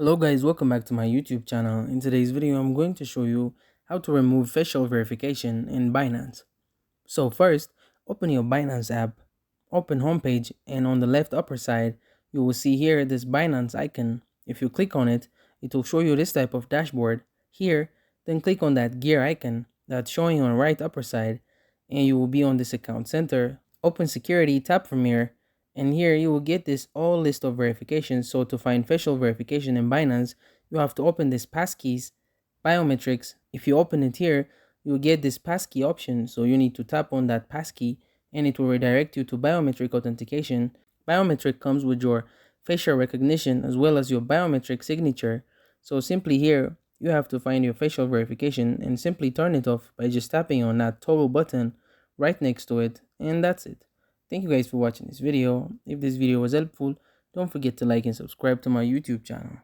Hello guys, welcome back to my YouTube channel. In today's video, I'm going to show you how to remove facial verification in Binance. So first, open your Binance app, open homepage, and on the left upper side, you will see here this Binance icon. If you click on it, it will show you this type of dashboard here. Then click on that gear icon that's showing on the right upper side, and you will be on this account center. Open security, tap from here, and here you will get this all list of verifications. So to find facial verification in Binance, you have to open this passkeys, biometrics. If you open it here, you will get this passkey option. So you need to tap on that passkey and it will redirect you to biometric authentication. Biometric comes with your facial recognition as well as your biometric signature. So simply here, you have to find your facial verification and simply turn it off by just tapping on that toggle button right next to it, and that's it. Thank you guys for watching this video. If this video was helpful, don't forget to like and subscribe to my YouTube channel.